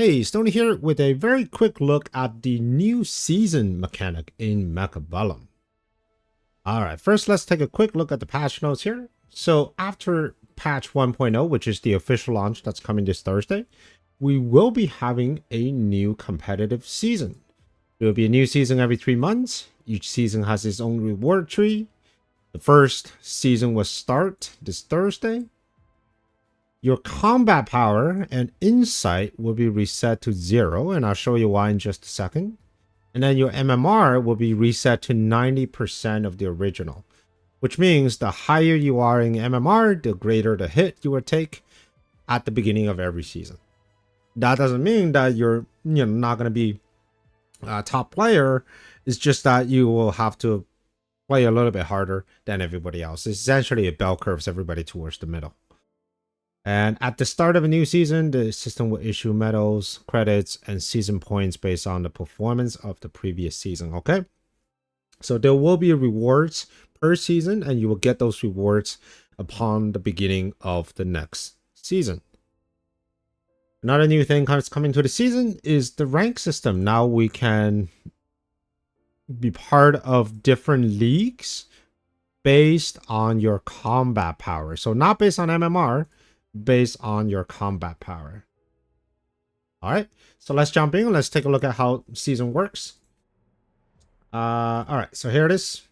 Hey, Stoney here with a very quick look at the new season mechanic in Mechabellum. Alright, first let's take a quick look at the patch notes here. So after patch 1.0, which is the official launch that's coming this Thursday, we will be having a new competitive season. There will be a new season every 3 months. Each season has its own reward tree. The first season will start this Thursday. Your combat power and insight will be reset to 0, and I'll show you why in just a second. And then your MMR will be reset to 90% of the original, which means the higher you are in MMR, the greater the hit you will take at the beginning of every season. That doesn't mean that you're not going to be a top player. It's just that you will have to play a little bit harder than everybody else. It's essentially it bell curves everybody towards the middle. And at the start of a new season, the system will issue medals, credits, and season points based on the performance of the previous season, okay? So there will be rewards per season, and you will get those rewards upon the beginning of the next season. Another new thing that's coming to the season is the rank system. Now we can be part of different leagues based on your combat power. So not based on MMR, based on your combat power. All right, so let's jump in. Let's take a look at how season works. All right, so here it is.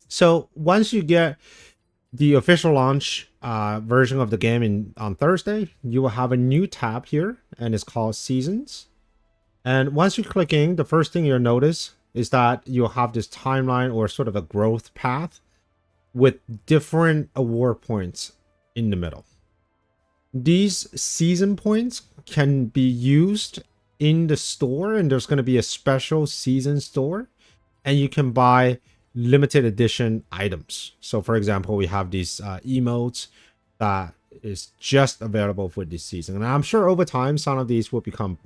So once you get the official launch version of the game on Thursday, you will have a new tab here, and it's called Seasons. And once you click in, the first thing you'll notice is that you'll have this timeline or sort of a growth path with different award points in the middle. These season points can be used in the store, and there's going to be a special season store, and you can buy limited edition items. So for example, we have these emotes that is just available for this season. And I'm sure over time, some of these will become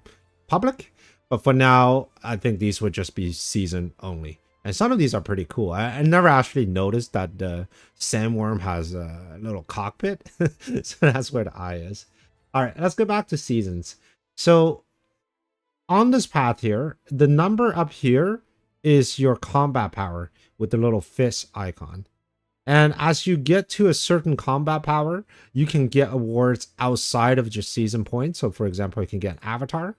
public, but for now, I think these would just be season only. And some of these are pretty cool. I never actually noticed that the sandworm has a little cockpit. So that's where the eye is. All right, let's go back to seasons. So on this path here, the number up here is your combat power with the little fist icon. And as you get to a certain combat power, you can get awards outside of just season points. So for example, you can get an avatar.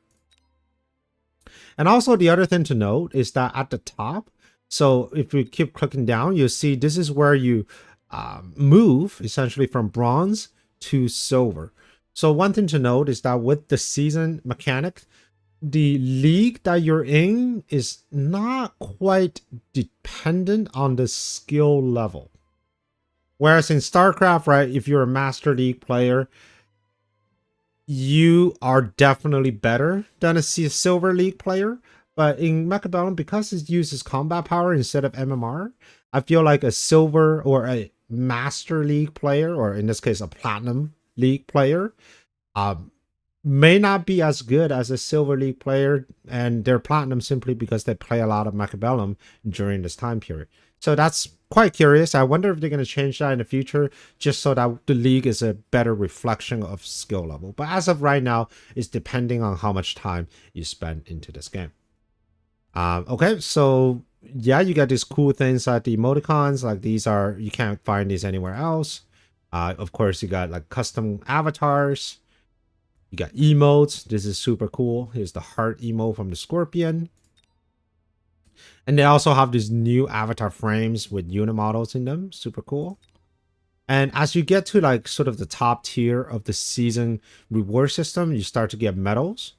And also the other thing to note is that at the top, so if we keep clicking down, you'll see this is where you move essentially from bronze to silver. So one thing to note is that with the season mechanic, the league that you're in is not quite dependent on the skill level. Whereas in StarCraft, right, if you're a Master League player, you are definitely better than a Silver League player. But in Mechabellum, because it uses combat power instead of MMR, I feel like a Silver or a Master League player, or in this case, a Platinum League player, may not be as good as a Silver League player, and they're Platinum simply because they play a lot of Mechabellum during this time period. So that's quite curious. I wonder if they're going to change that in the future, just so that the league is a better reflection of skill level. But as of right now, it's depending on how much time you spend into this game. Okay, so yeah, you got these cool things like the emoticons. Like these are, you can't find these anywhere else. Of course, you got like custom avatars. You got emotes. This is super cool. Here's the heart emote from the Scorpion. And they also have these new avatar frames with unimodels in them. Super cool. And as you get to like sort of the top tier of the season reward system, you start to get medals.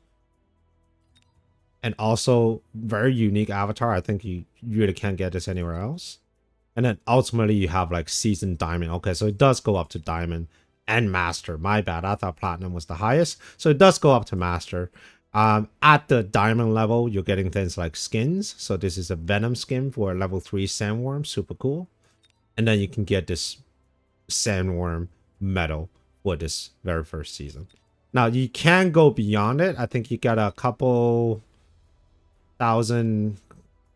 And also very unique avatar. I think you really can't get this anywhere else. And then ultimately you have like season diamond. Okay, so it does go up to diamond and master. My bad, I thought platinum was the highest. So it does go up to master. At the diamond level, you're getting things like skins. So this is a venom skin for a level 3 sandworm. Super cool. And then you can get this sandworm medal for this very first season. Now you can go beyond it. I think you got a couple 1,000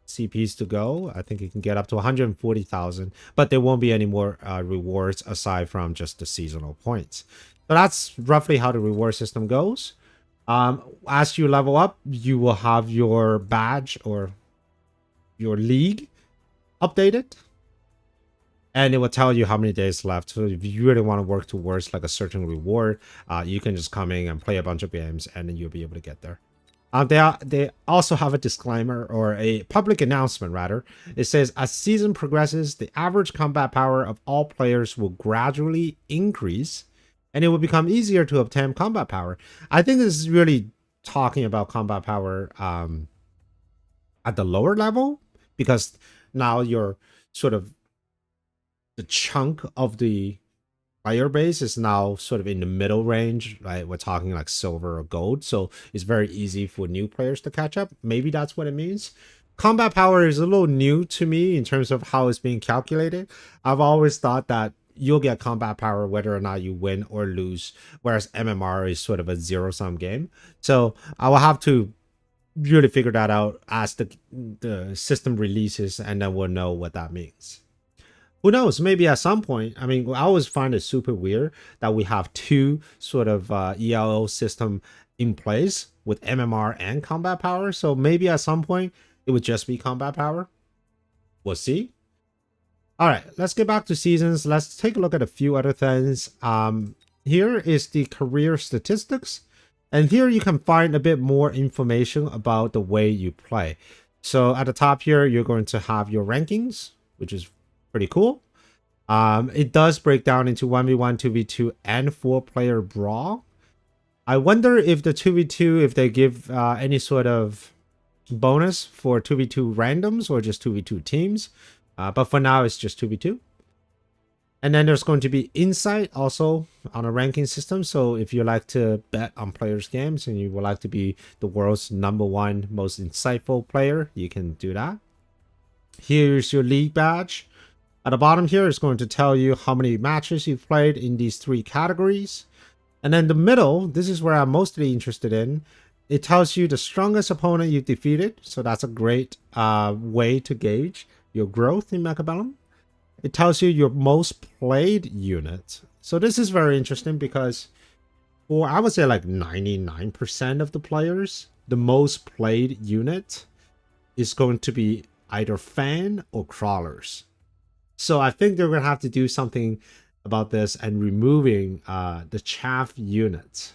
CPs to go. I think you can get up to 140,000, but there won't be any more rewards aside from just the seasonal points. So that's roughly how the reward system goes. As you level up, you will have your badge or your league updated, and it will tell you how many days left. So if you really want to work towards like a certain reward, you can just come in and play a bunch of games, and then you'll be able to get there. They also have a disclaimer or a public announcement rather. It says as season progresses, the average combat power of all players will gradually increase, and it will become easier to obtain combat power. I think this is really talking about combat power at the lower level, because now you're sort of the chunk of the player base is now sort of in the middle range, right? We're talking like silver or gold, so it's very easy for new players to catch up. Maybe that's what it means. Combat power is a little new to me in terms of how it's being calculated. I've always thought that you'll get combat power whether or not you win or lose, whereas MMR is sort of a zero-sum game. So I will have to really figure that out as the system releases, and then we'll know what that means. Who knows? Maybe at some point. I mean, I always find it super weird that we have two sort of ELO system in place with MMR and combat power. So maybe at some point it would just be combat power. We'll see. All right, let's get back to seasons. Let's take a look at a few other things. Here is the career statistics. And here you can find a bit more information about the way you play. So at the top here, you're going to have your rankings, which is pretty cool. It does break down into 1v1, 2v2, and 4-player brawl. I wonder if the 2v2, if they give any sort of bonus for 2v2 randoms or just 2v2 teams. But for now, it's just 2v2. And then there's going to be insight also on a ranking system. So if you like to bet on players' games and you would like to be the world's #1 most insightful player, you can do that. Here's your league badge. At the bottom here is going to tell you how many matches you've played in these 3 categories. And then the middle, this is where I'm mostly interested in. It tells you the strongest opponent you've defeated. So that's a great way to gauge your growth in Mechabellum. It tells you your most played unit. So this is very interesting because for, I would say like 99% of the players, the most played unit is going to be either fan or crawlers. So I think they're going to have to do something about this and removing the chaff units.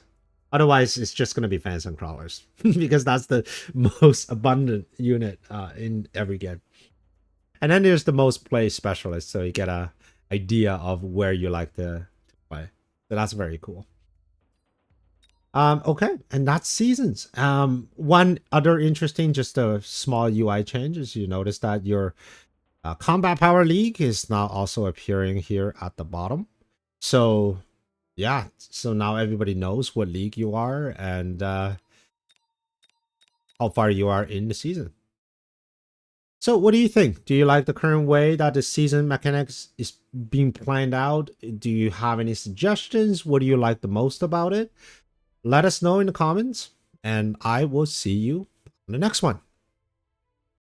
Otherwise, it's just going to be fans and crawlers because that's the most abundant unit in every game. And then there's the most play specialist, so you get a idea of where you like to play. So that's very cool. Okay, and that's seasons. One other interesting, just a small UI change is you notice that your combat power league is now also appearing here at the bottom. So yeah, so now everybody knows what league you are and how far you are in the season. So what do you think? Do you like the current way that the season mechanics is being planned out? Do you have any suggestions? What do you like the most about it? Let us know in the comments, and I will see you on the next one.